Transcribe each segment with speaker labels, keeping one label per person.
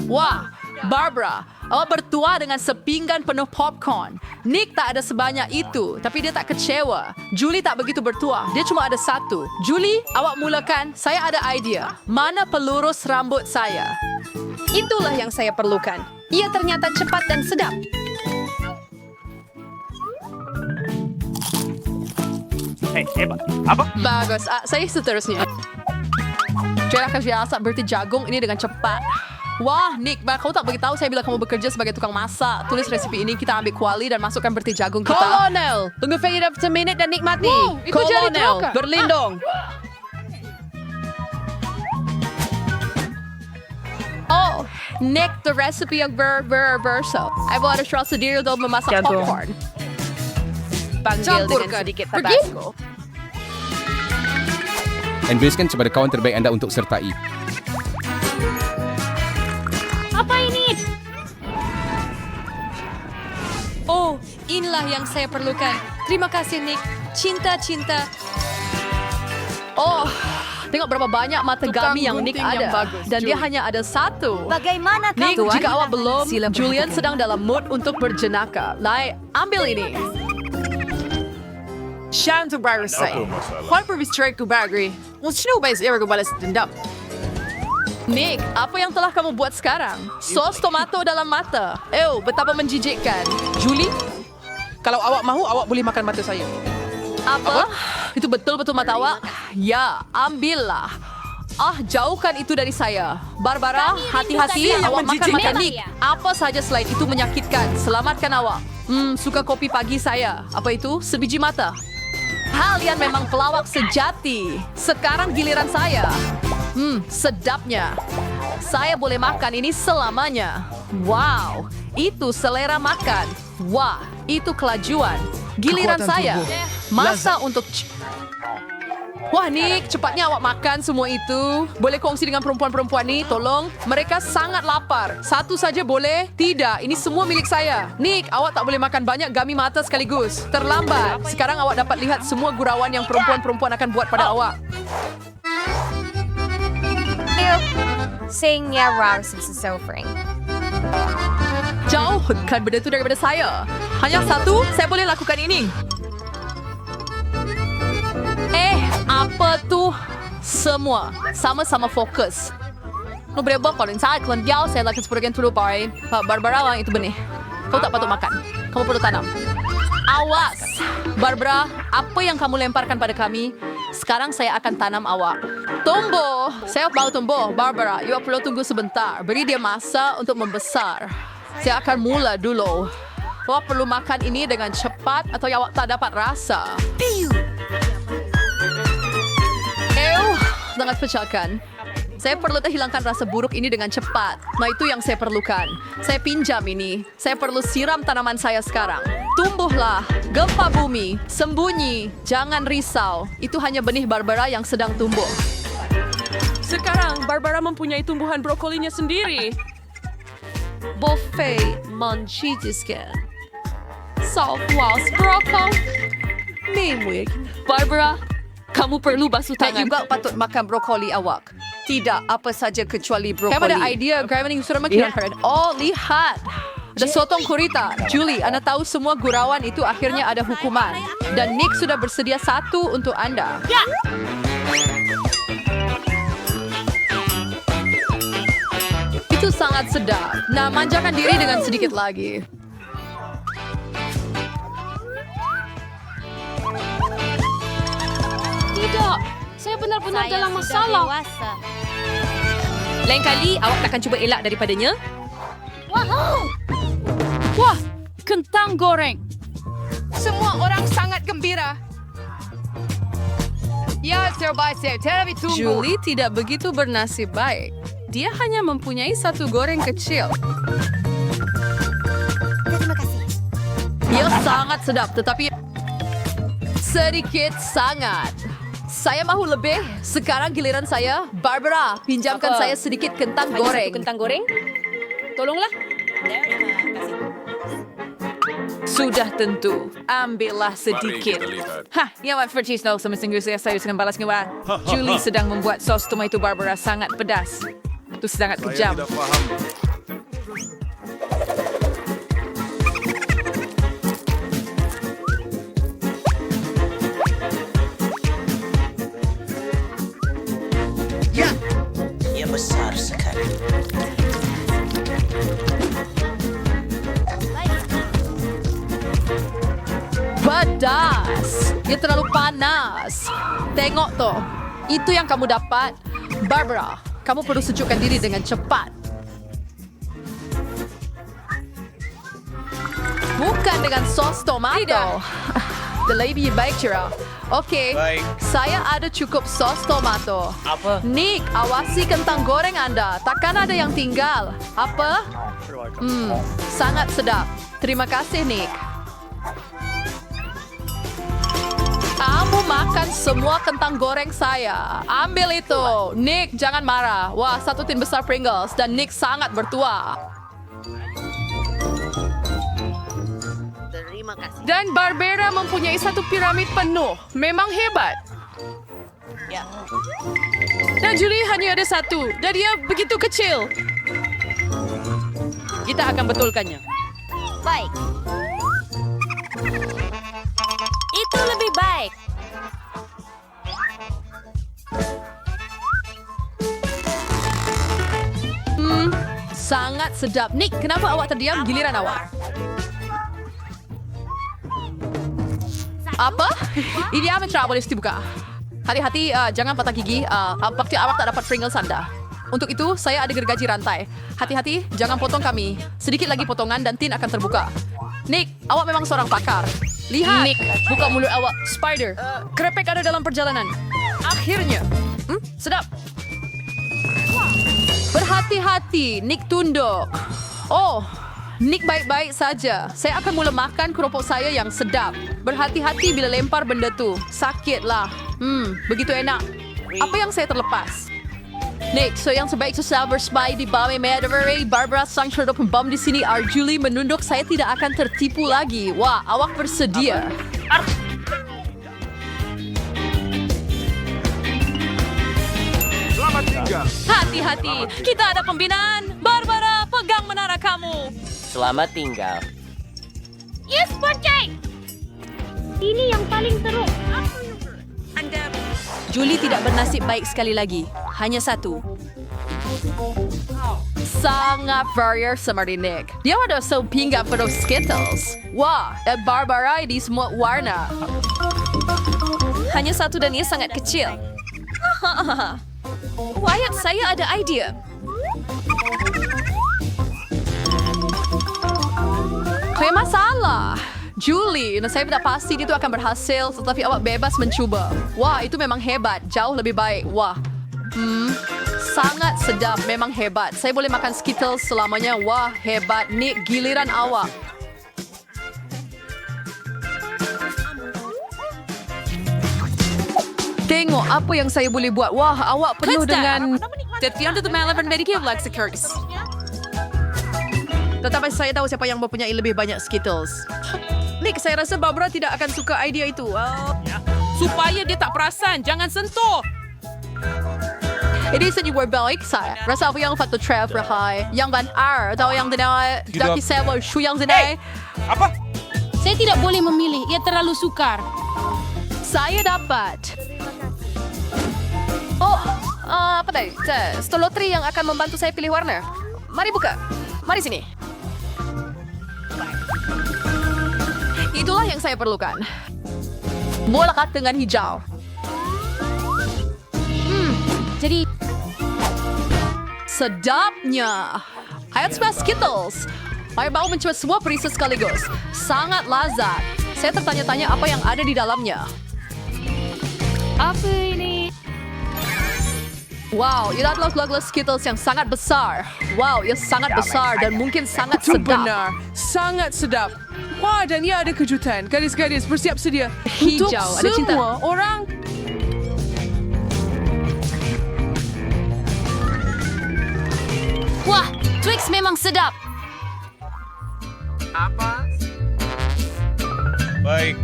Speaker 1: Wah, Barbara, awak bertuah dengan sepinggan penuh popcorn. Nick tak ada sebanyak itu, tapi dia tak kecewa. Julie tak begitu bertuah, dia cuma ada satu. Julie, awak mulakan. Saya ada idea. Mana pelurus rambut saya?
Speaker 2: Itulah yang saya perlukan. Ia ternyata cepat dan sedap.
Speaker 3: Apa?
Speaker 1: Bagus, saya seterusnya. Cara biasa berarti jagung ini dengan cepat. Wah, Nick, kau tak beritahu saya bila kamu bekerja sebagai tukang masak. Tulis resep ini, kita ambil kuali dan masukkan berarti jagung kita.
Speaker 2: Kolonel, tunggu Fahira semenit dan nikmati.
Speaker 1: Wow, itu jadi
Speaker 2: Kolonel,
Speaker 1: joker.
Speaker 2: berlindung.
Speaker 1: Oh, Nick, the recipe yang berso. I bought a straw sendiri untuk memasak
Speaker 2: Jagung.
Speaker 1: popcorn.
Speaker 2: Panggil dengan
Speaker 1: Campurkan.
Speaker 2: sedikit
Speaker 1: Pergi.
Speaker 2: tabasco.
Speaker 4: Investkan kepada kawan terbaik anda untuk sertai.
Speaker 2: Apa ini?
Speaker 5: Oh, inilah yang saya perlukan. Terima kasih, Nick. Cinta-cinta.
Speaker 1: Oh, tengok berapa banyak mata
Speaker 2: Tukang
Speaker 1: gami yang Nick
Speaker 2: gunting yang
Speaker 1: ada.
Speaker 2: bagus,
Speaker 1: Dan dia
Speaker 2: Julie.
Speaker 1: hanya ada satu.
Speaker 5: Bagaimana
Speaker 1: Nick,
Speaker 5: kau?
Speaker 1: jika awak belum,
Speaker 2: Sila
Speaker 1: Julian
Speaker 2: perhatikan.
Speaker 1: sedang dalam mood untuk berjenaka. Lai, ambil ini.
Speaker 2: Shantu Barasay. Juan Pervistray Kubagri. Sino ba is ko balas dendam?
Speaker 1: Nick, apa yang telah kamu buat sekarang? Sos tomato dalam mata. Betapa menjijikkan. Julie,
Speaker 2: Kalau awak mahu, awak boleh makan mata saya.
Speaker 1: apa? Itu betul-betul mata awak? Ya, ambillah. Jauhkan itu dari saya. Barbara, hati-hati
Speaker 2: yang
Speaker 1: awak makan
Speaker 2: menjijikkan.
Speaker 1: Nick. Apa saja selain itu menyakitkan. Selamatkan awak. Suka kopi pagi saya. Apa itu? Sebiji mata. Kalian memang pelawak sejati. Sekarang giliran saya. Sedapnya. Saya boleh makan ini selamanya. Wow, itu selera makan. Wah, itu kelajuan. Giliran
Speaker 6: Kekuatan
Speaker 1: saya.
Speaker 6: tubuh.
Speaker 1: Masa untuk... Wah, Nick, cepatnya awak makan semua itu. Boleh kongsi dengan perempuan-perempuan ni, tolong. Mereka sangat lapar. Satu saja boleh? Tidak, ini semua milik saya. Nick, awak tak boleh makan banyak gami mata sekaligus. Terlambat. Sekarang awak dapat lihat semua gurauan yang perempuan-perempuan akan buat pada awak.
Speaker 7: Saying yeah, Rouse is suffering.
Speaker 1: Jauhkan benda itu daripada saya. Hanya satu, saya boleh lakukan ini. Apa tu? Semua sama-sama fokus. Nu berapa kalau inside kalau dia saya lakukan seperti itu dulu, boy. Barbara, wang itu benih. Kau tak patut makan. Kamu perlu tanam. Awas, Barbara. Apa yang kamu lemparkan pada kami? Sekarang saya akan tanam awak. Tumbuh. Saya mau tumbuh. Barbara, you perlu tunggu sebentar. Beri dia masa untuk membesar. Saya akan mula dulu. Awak perlu makan ini dengan cepat atau awak tak dapat rasa. Sangat pecahkan. Saya perlu hilangkan rasa buruk ini dengan cepat. Itu yang saya perlukan. Saya pinjam ini. Saya perlu siram tanaman saya sekarang. Tumbuhlah. Gempa bumi. Sembunyi. Jangan risau. Itu hanya benih Barbara yang sedang tumbuh.
Speaker 2: Sekarang, Barbara mempunyai tumbuhan brokolinya sendiri.
Speaker 5: Buffet manchidiskan. Southwest brokoli. Mimwig. Barbara, kamu perlu basuh
Speaker 1: Tak
Speaker 5: tangan.
Speaker 1: juga patut makan brokoli awak. Tidak apa saja kecuali brokoli.
Speaker 5: Kamu
Speaker 1: ada idea, Gravity sudah makin keren. Oh, lihat. Ada sotong kurita. Julie, Anda tahu semua gurauan itu akhirnya ada hukuman. Dan Nick sudah bersedia satu untuk Anda. Itu sangat sedap. Nah, manjakan diri dengan sedikit lagi.
Speaker 5: Tidak, saya benar-benar
Speaker 7: Saya
Speaker 5: dalam
Speaker 7: sudah
Speaker 5: masalah.
Speaker 7: dewasa.
Speaker 2: Lain kali, awak takkan cuba elak daripadanya?
Speaker 5: Wah, kentang goreng.
Speaker 2: Semua orang sangat gembira. Ya, terbaik saya. Terlebih tunggu.
Speaker 1: Julie tidak begitu bernasib baik. Dia hanya mempunyai satu goreng kecil.
Speaker 7: Terima kasih.
Speaker 1: Dia sangat sedap, tetapi sedikit sangat. Saya mahu lebih. Sekarang giliran saya. Barbara, pinjamkan saya sedikit kentang goreng.
Speaker 2: Kentang goreng? Tolonglah.
Speaker 1: Sudah tentu. Ambillah sedikit.
Speaker 2: Hah, ya Wan Fertis no sama singgu saya dengan balas ngewa. Julie sedang membuat sos tomato Barbara sangat pedas. Itu sangat kejam.
Speaker 6: Saya tidak faham.
Speaker 3: Ia besar sekali.
Speaker 1: Pedas. Ia terlalu panas. Tengok tu. Itu yang kamu dapat. Barbara, kamu perlu sejukkan diri dengan cepat. Bukan dengan sos tomato.
Speaker 5: Tidak.
Speaker 1: Lebih baik, Cira. Okey,
Speaker 3: Baik.
Speaker 1: saya ada cukup sos tomato.
Speaker 3: Apa?
Speaker 1: Nick, awasi kentang goreng Anda. Takkan ada yang tinggal. Apa? Sangat sedap. Terima kasih, Nick. Kamu makan semua kentang goreng saya. Ambil itu. Nick, jangan marah. Wah, satu tin besar Pringles. Dan Nick sangat bertuah.
Speaker 7: Terima kasih.
Speaker 2: Dan Barbara mempunyai satu piramid penuh. Memang hebat.
Speaker 3: Ya.
Speaker 2: Dan Julie hanya ada satu. Dan dia begitu kecil. Kita akan betulkannya.
Speaker 7: Baik. Itu lebih baik.
Speaker 1: Sangat sedap. Nick, kenapa awak terdiam giliran awak? Apa? Ini amat boleh dibuka. Hati-hati, jangan patah gigi. Pasti awak tak dapat Pringles Anda. Untuk itu, saya ada gergaji rantai. Hati-hati, jangan potong kami. Sedikit lagi potongan dan tin akan terbuka. Nick, awak memang seorang pakar. Lihat.
Speaker 2: Nick, buka mulut awak. Spider, krepek ada dalam perjalanan. Akhirnya. Sedap.
Speaker 1: Berhati-hati, Nick tunduk. Oh, Nick baik-baik saja. Saya akan mula makan keropok saya yang sedap. Berhati-hati bila lempar benda tu. Sakitlah. Begitu enak. Apa yang saya terlepas? Nick, so yang sebaik Silver Spy di Bame Meadowy, Barbara sang cerita pembom di sini, Julie menunduk. Saya tidak akan tertipu lagi. Wah, awak bersedia.
Speaker 5: Hati-hati, kita ada pembinaan. Barbara, pegang menara kamu.
Speaker 3: Selamat tinggal.
Speaker 7: Yes, Porcay! Ini yang paling teruk.
Speaker 5: Julie tidak bernasib baik sekali lagi. Hanya satu.
Speaker 1: Sangat barrier seperti Nick. Dia ada pinggang penuh Skittles. Wah, dan Barbara di semua warna.
Speaker 5: Hanya satu dan ia sangat kecil. Wyatt, saya ada idea.
Speaker 1: Kayak masalah. Julie, saya tidak pasti itu akan berhasil, tetapi awak bebas mencuba. Wah, itu memang hebat. Jauh lebih baik. Wah. Sangat sedap. Memang hebat. Saya boleh makan Skittles selamanya. Wah, hebat. Nick, giliran awak. Tengok apa yang saya boleh buat. Wah, awak penuh dengan...
Speaker 2: Tetian itu melevan medikir Lexicurs. Tetapi saya tahu siapa yang mempunyai lebih banyak Skittles. Nick, saya rasa Barbara tidak akan suka idea itu. Supaya dia tak perasan, jangan sentuh.
Speaker 1: Ini sejauh baik saya. Rasa apa yang faktor trap rahai. Yang ban R atau yang dinai daki sewa shu yang dinai.
Speaker 5: Saya tidak boleh memilih. Ia terlalu sukar.
Speaker 1: Saya dapat.
Speaker 2: Oh, apa tadi? Stolotri yang akan membantu saya pilih warna. Mari buka. Mari sini.
Speaker 1: Itulah yang saya perlukan. Mulakan dengan hijau.
Speaker 5: Jadi,
Speaker 1: Sedapnya. Hayat sebab Skittles. Saya mau mencoba semua perisa sekaligus. Sangat lazat. Saya tertanya-tanya apa yang ada di dalamnya.
Speaker 5: apa ini?
Speaker 1: Wow, ini adalah gelas Skittles yang sangat besar. Wow, ia sangat besar dan mungkin sangat
Speaker 2: Itu
Speaker 1: sedap.
Speaker 2: benar. Sangat sedap. Wah, dan ia ada kejutan. Gadis-gadis, bersiap sedia.
Speaker 1: Hijau,
Speaker 2: Untuk
Speaker 1: ada cinta.
Speaker 2: semua orang.
Speaker 5: Wah, Twix memang sedap.
Speaker 3: Baik.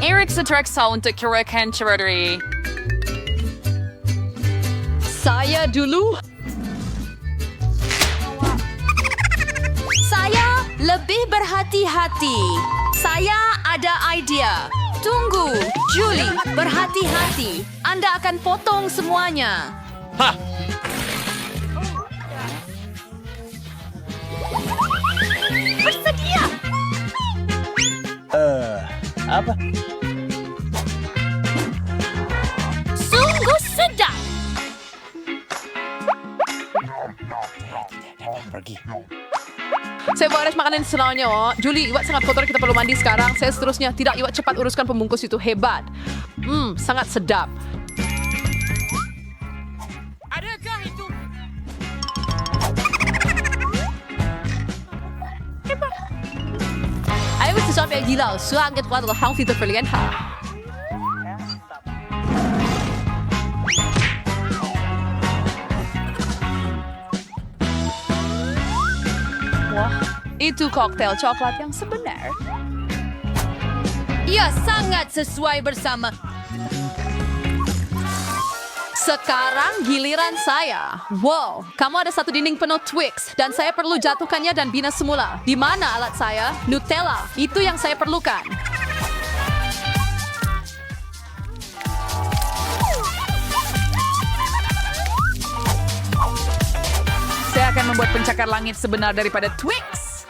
Speaker 6: Eric Satrexal untuk Kurakan Chirotary.
Speaker 1: Saya dulu. Lebih berhati-hati. Saya ada idea. Tunggu, Julie, berhati-hati. Anda akan potong semuanya.
Speaker 7: Bersedia.
Speaker 3: Apa?
Speaker 7: Sungguh sedap.
Speaker 3: Pergi.
Speaker 2: Saya beres makanan sebenarnya. Julie, iwat sangat kotor, kita perlu mandi sekarang. Saya seterusnya. Tidak, iwat cepat uruskan pembungkus itu. Hebat. Sangat sedap.
Speaker 6: Adakah itu?
Speaker 1: I was sesuatu yang gila. Sangat kuat dalam hang fitur kalian.
Speaker 2: Wah, itu koktail coklat yang sebenar.
Speaker 5: Ia sangat sesuai bersama.
Speaker 1: Sekarang giliran saya. Wow, kamu ada satu dinding penuh Twix. Dan saya perlu jatuhkannya dan bina semula. Di mana alat saya? Nutella. Itu yang saya perlukan.
Speaker 6: Saya akan membuat pencakar langit sebenar daripada Twix.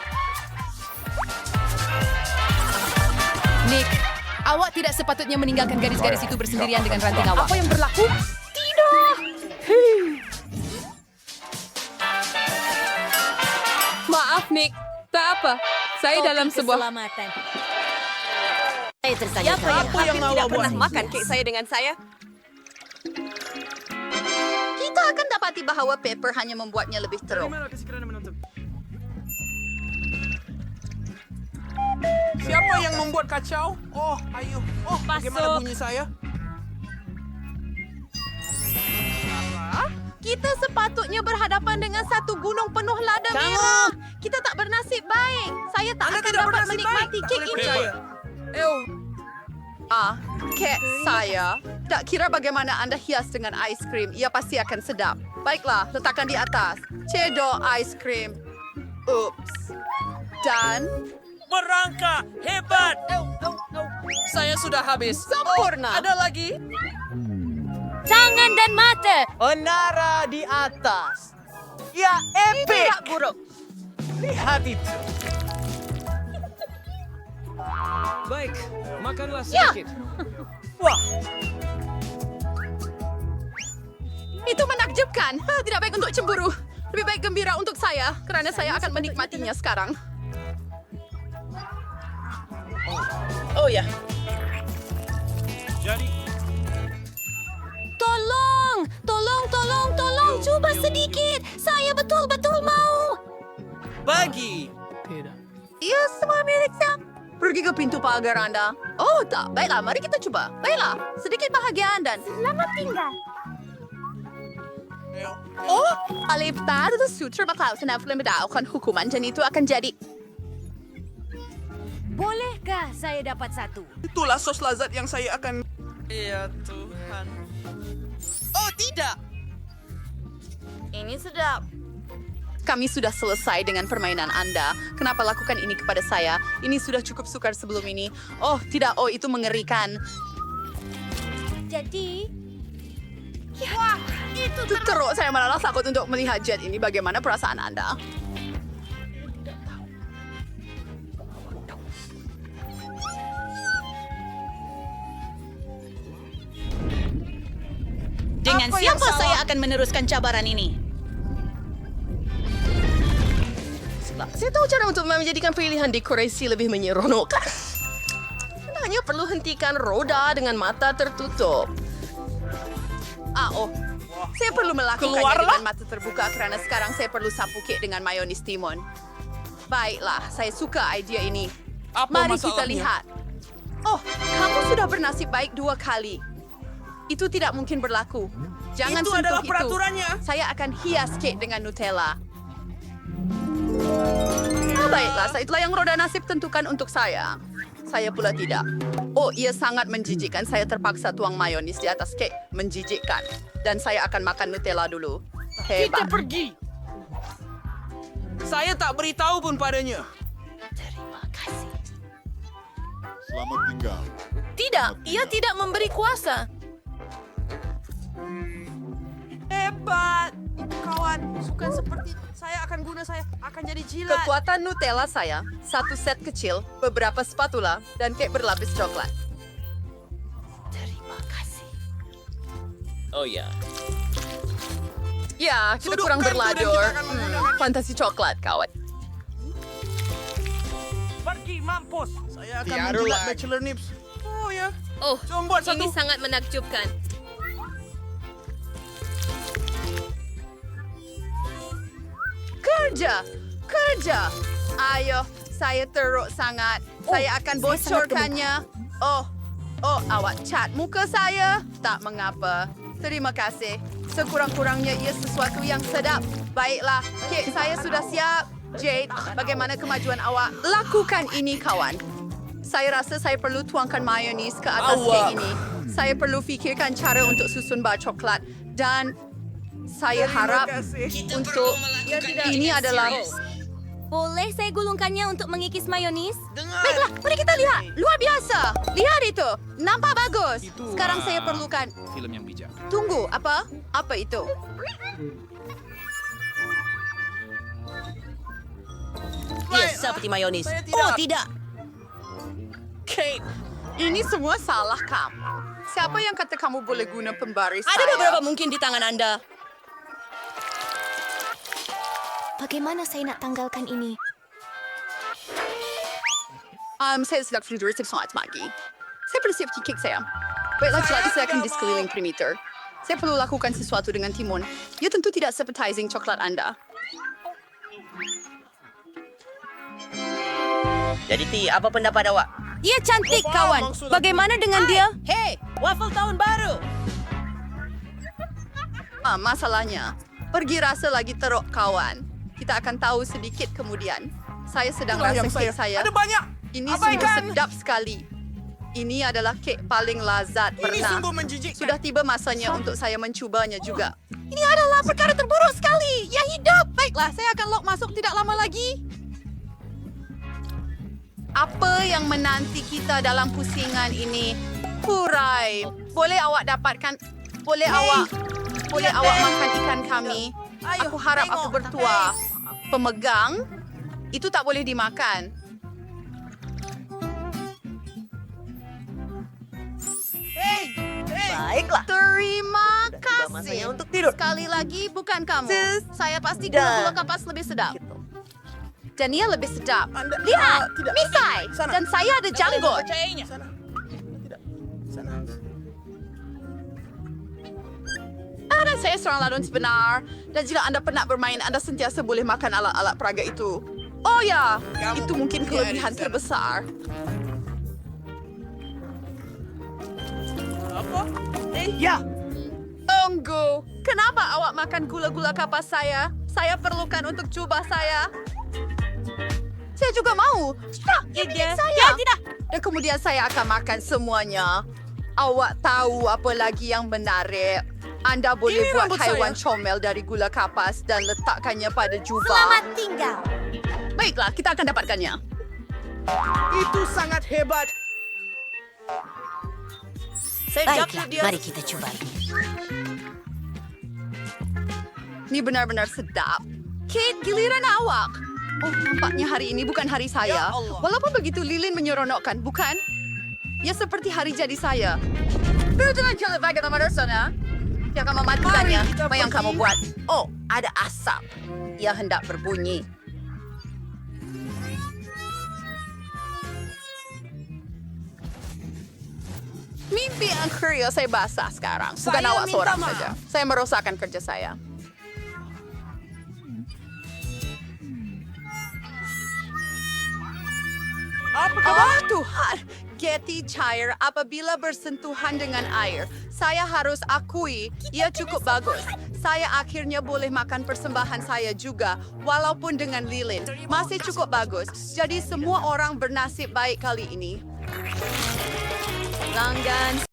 Speaker 5: Nick, awak tidak sepatutnya meninggalkan garis-garis itu bersendirian dengan ranting awak.
Speaker 2: Apa yang berlaku?
Speaker 5: Maaf, Nick. Tak apa. Saya dalam sebuah...
Speaker 7: Keselamatan. Saya tersayang.
Speaker 8: Apa yang tidak pernah makan kek saya dengan saya?
Speaker 9: Kita akan dapati bahawa Pepper hanya membuatnya lebih teruk.
Speaker 8: Siapa yang membuat kacau? Oh, ayo. Oh, bagaimana bunyi saya?
Speaker 9: Kita sepatutnya berhadapan dengan satu gunung penuh lada merah. Kita tak bernasib baik. Saya tak
Speaker 8: Anda
Speaker 9: akan
Speaker 8: tidak
Speaker 9: dapat
Speaker 8: bernasib
Speaker 9: menikmati
Speaker 8: baik.
Speaker 9: kek
Speaker 8: Tak
Speaker 9: ini.
Speaker 8: boleh percaya.
Speaker 9: Kek saya. Tak kira bagaimana anda hias dengan ais krim, ia pasti akan sedap. Baiklah, letakkan di atas. Cedok ais krim. Ups. Dan
Speaker 3: Merangkak! Hebat!
Speaker 8: Saya sudah habis.
Speaker 9: sempurna.
Speaker 8: Ada lagi?
Speaker 7: Tangan dan mata.
Speaker 3: Menara di atas. Ya,
Speaker 9: Tidak
Speaker 3: epic!
Speaker 9: buruk.
Speaker 3: Lihat itu.
Speaker 8: Baik, makanlah
Speaker 9: Ya.
Speaker 8: sedikit.
Speaker 3: Wah,
Speaker 9: Itu menakjubkan. Tidak baik untuk cemburu. Lebih baik gembira untuk saya, kerana saya akan menikmatinya sekarang.
Speaker 8: Oh ya.
Speaker 7: Tolong. Tolong. Cuba sedikit. Saya betul-betul mau.
Speaker 3: bagi.
Speaker 9: Ia semua milik saya. Pergi ke pintu pagar anda. Oh, tak. Baiklah, mari kita cuba. Baiklah, sedikit bahagian dan...
Speaker 7: Selamat tinggal.
Speaker 9: Oh, alif baru sutra bakal senaflin berdaukan hukuman dan itu akan jadi...
Speaker 7: Bolehkah saya dapat satu?
Speaker 8: Itulah sos lazat yang saya akan... Ya Tuhan. Oh, tidak.
Speaker 9: Ini sedap. Kami sudah selesai dengan permainan Anda. Kenapa lakukan ini kepada saya? Ini sudah cukup sukar sebelum ini. Oh, tidak. Oh, itu mengerikan.
Speaker 7: Jadi,
Speaker 9: Wah, itu teruk. Saya malah takut untuk melihat jet ini. Bagaimana perasaan Anda?
Speaker 10: Dengan siapa saya akan meneruskan cabaran ini?
Speaker 9: Saya tahu cara untuk menjadikan pilihan dekorasi lebih menyeronokkan. Anda hanya perlu hentikan roda dengan mata tertutup. Saya perlu melakukannya
Speaker 8: Keluarlah.
Speaker 9: dengan mata terbuka kerana sekarang saya perlu sapu kek dengan mayonis timun. Baiklah, saya suka idea ini.
Speaker 8: Apa
Speaker 9: Mari kita
Speaker 8: masalahnya?
Speaker 9: lihat. Oh, kamu sudah bernasib baik 2 kali. Itu tidak mungkin berlaku. Jangan
Speaker 8: Itu
Speaker 9: sentuh
Speaker 8: adalah
Speaker 9: itu.
Speaker 8: peraturannya.
Speaker 9: Saya akan hias kek dengan Nutella. Baiklah, itulah yang roda nasib tentukan untuk saya. Saya pula tidak. Oh, ia sangat menjijikkan. Saya terpaksa tuang mayonis di atas kek. Menjijikkan. Dan saya akan makan Nutella dulu.
Speaker 8: Kita
Speaker 9: Hebat.
Speaker 8: pergi. Saya tak beritahu pun padanya.
Speaker 11: Selamat tinggal.
Speaker 2: Tidak, ia tidak memberi kuasa.
Speaker 8: Hebat. Kawan, bukan seperti saya akan jadi jilat.
Speaker 9: Kekuatan Nutella saya, 1 set kecil, beberapa spatula, dan kek berlapis coklat. Terima kasih.
Speaker 3: Oh ya.
Speaker 9: Ya, kita kurang
Speaker 8: Sudutkan tuh dan
Speaker 9: berlador.
Speaker 8: kita akan menggunakan-
Speaker 9: Fantasi coklat, kawan.
Speaker 3: Pergi mampus.
Speaker 8: Saya akan menjilat Bachelor Nips. Oh ya.
Speaker 5: Oh,
Speaker 8: Coba buat satu.
Speaker 5: ini sangat menakjubkan.
Speaker 9: Kerja. Ayo, saya teruk sangat. Saya akan bocorkannya. Oh, awak cat muka saya? Tak mengapa. Terima kasih. Sekurang-kurangnya ia sesuatu yang sedap. Baiklah, kek saya sudah siap. Jade, bagaimana kemajuan awak? Lakukan ini, kawan. Saya rasa saya perlu tuangkan mayonis ke atas kek ini. Saya perlu fikirkan cara untuk susun bar coklat. Dan saya harap untuk ini adalah...
Speaker 7: Boleh saya gulungkannya untuk mengikis mayonis?
Speaker 9: Baiklah, mari kita lihat. Luar biasa. Lihat itu. Nampak bagus. Sekarang saya perlukan...
Speaker 4: Film yang bijak.
Speaker 9: Tunggu, apa? Apa itu?
Speaker 10: Ya, seperti mayonis.
Speaker 8: Saya tidak.
Speaker 10: Oh, tidak.
Speaker 9: Kate, ini semua salah kamu. Siapa yang kata kamu boleh guna pembaris
Speaker 10: Ada
Speaker 9: saya?
Speaker 10: beberapa mungkin di tangan Anda.
Speaker 7: Bagaimana saya nak tanggalkan ini?
Speaker 9: Saya sedang tidur sangat pagi. Saya perlu siap kek saya. Baiklah, jelati saya akan di sekeliling perimeter. Saya perlu lakukan sesuatu dengan timun. Ya tentu tidak appetizing coklat Anda.
Speaker 10: Jadi, Ti, apa pendapat awak?
Speaker 7: Ia cantik, kawan. Bagaimana dengan dia?
Speaker 10: Hei, waffle tahun baru.
Speaker 9: Masalahnya, pergi rasa lagi teruk, kawan. Kita akan tahu sedikit kemudian. Saya sedang
Speaker 8: Itulah
Speaker 9: rasa
Speaker 8: yang
Speaker 9: kek saya.
Speaker 8: Ada banyak.
Speaker 9: Ini
Speaker 8: Abaikan.
Speaker 9: sungguh sedap sekali. Ini adalah kek paling lazat
Speaker 8: Ini
Speaker 9: pernah.
Speaker 8: sungguh menjijikkan.
Speaker 9: Sudah tiba masanya untuk saya mencubanya juga. Ini adalah perkara terburuk sekali. Ya hidup. Baiklah, saya akan lock masuk tidak lama lagi. Apa yang menanti kita dalam pusingan ini? Hurai. Boleh awak dapatkan... Boleh awak makan ikan kami?
Speaker 8: Ayo,
Speaker 9: Aku harap aku
Speaker 8: tengok.
Speaker 9: bertuah. Pemegang? Itu tak boleh dimakan.
Speaker 10: Baiklah.
Speaker 9: Terima
Speaker 10: masanya
Speaker 9: kasih.
Speaker 10: untuk tidur.
Speaker 9: Sekali lagi, bukan kamu. Saya pasti gula kapas lebih sedap. Dan ia lebih sedap.
Speaker 8: Anda-
Speaker 9: Lihat,
Speaker 8: tidak.
Speaker 9: misai.
Speaker 8: Sana.
Speaker 9: Dan saya ada janggut.
Speaker 10: Percayainya.
Speaker 8: Sana. Tidak. Sana.
Speaker 9: Dan saya seorang ladon sebenar. Dan jika Anda pernah bermain, Anda sentiasa boleh makan alat-alat peraga itu. Oh ya,
Speaker 8: Kamu
Speaker 9: itu mungkin
Speaker 8: biar
Speaker 9: kelebihan
Speaker 8: di sana.
Speaker 9: terbesar.
Speaker 8: Apa? Ya.
Speaker 9: Tunggu, kenapa awak makan gula-gula kapas saya? Saya perlukan untuk jubah saya. Saya juga mau. Ini milik saya. Ya, tidak. Dan kemudian saya akan makan semuanya. Awak tahu apa lagi yang menarik? Anda boleh
Speaker 8: Ini
Speaker 9: buat
Speaker 8: rambut
Speaker 9: haiwan
Speaker 8: saya.
Speaker 9: comel dari gula kapas dan letakkannya pada jubah.
Speaker 7: Selamat tinggal.
Speaker 9: Baiklah, kita akan dapatkannya.
Speaker 8: Itu sangat hebat.
Speaker 10: Baiklah, mari kita coba.
Speaker 9: Ini benar-benar sedap. Kate, giliran awak. Oh, nampaknya hari ini bukan hari saya.
Speaker 8: Ya Allah.
Speaker 9: Walaupun begitu lilin menyeronokkan, bukan? Ya seperti hari jadi saya. Pero dengan celebaga nomor sana, dia akan mematikannya.
Speaker 8: Mari kita
Speaker 9: Apa yang
Speaker 8: pergi.
Speaker 9: kamu buat? Oh, ada asap. Ia hendak berbunyi. Mimpi yang kriyo saya basah sekarang. Bukan
Speaker 8: Saya
Speaker 9: awak
Speaker 8: minta
Speaker 9: seorang
Speaker 8: maaf.
Speaker 9: saja. Saya merosakkan kerja saya.
Speaker 8: Apa
Speaker 9: Oh Tuhan, Getty cair apabila bersentuhan dengan air. Saya harus akui, ia cukup bagus. Saya akhirnya boleh makan persembahan saya juga, walaupun dengan lilin. Masih cukup bagus. Jadi semua orang bernasib baik kali ini. Pelanggan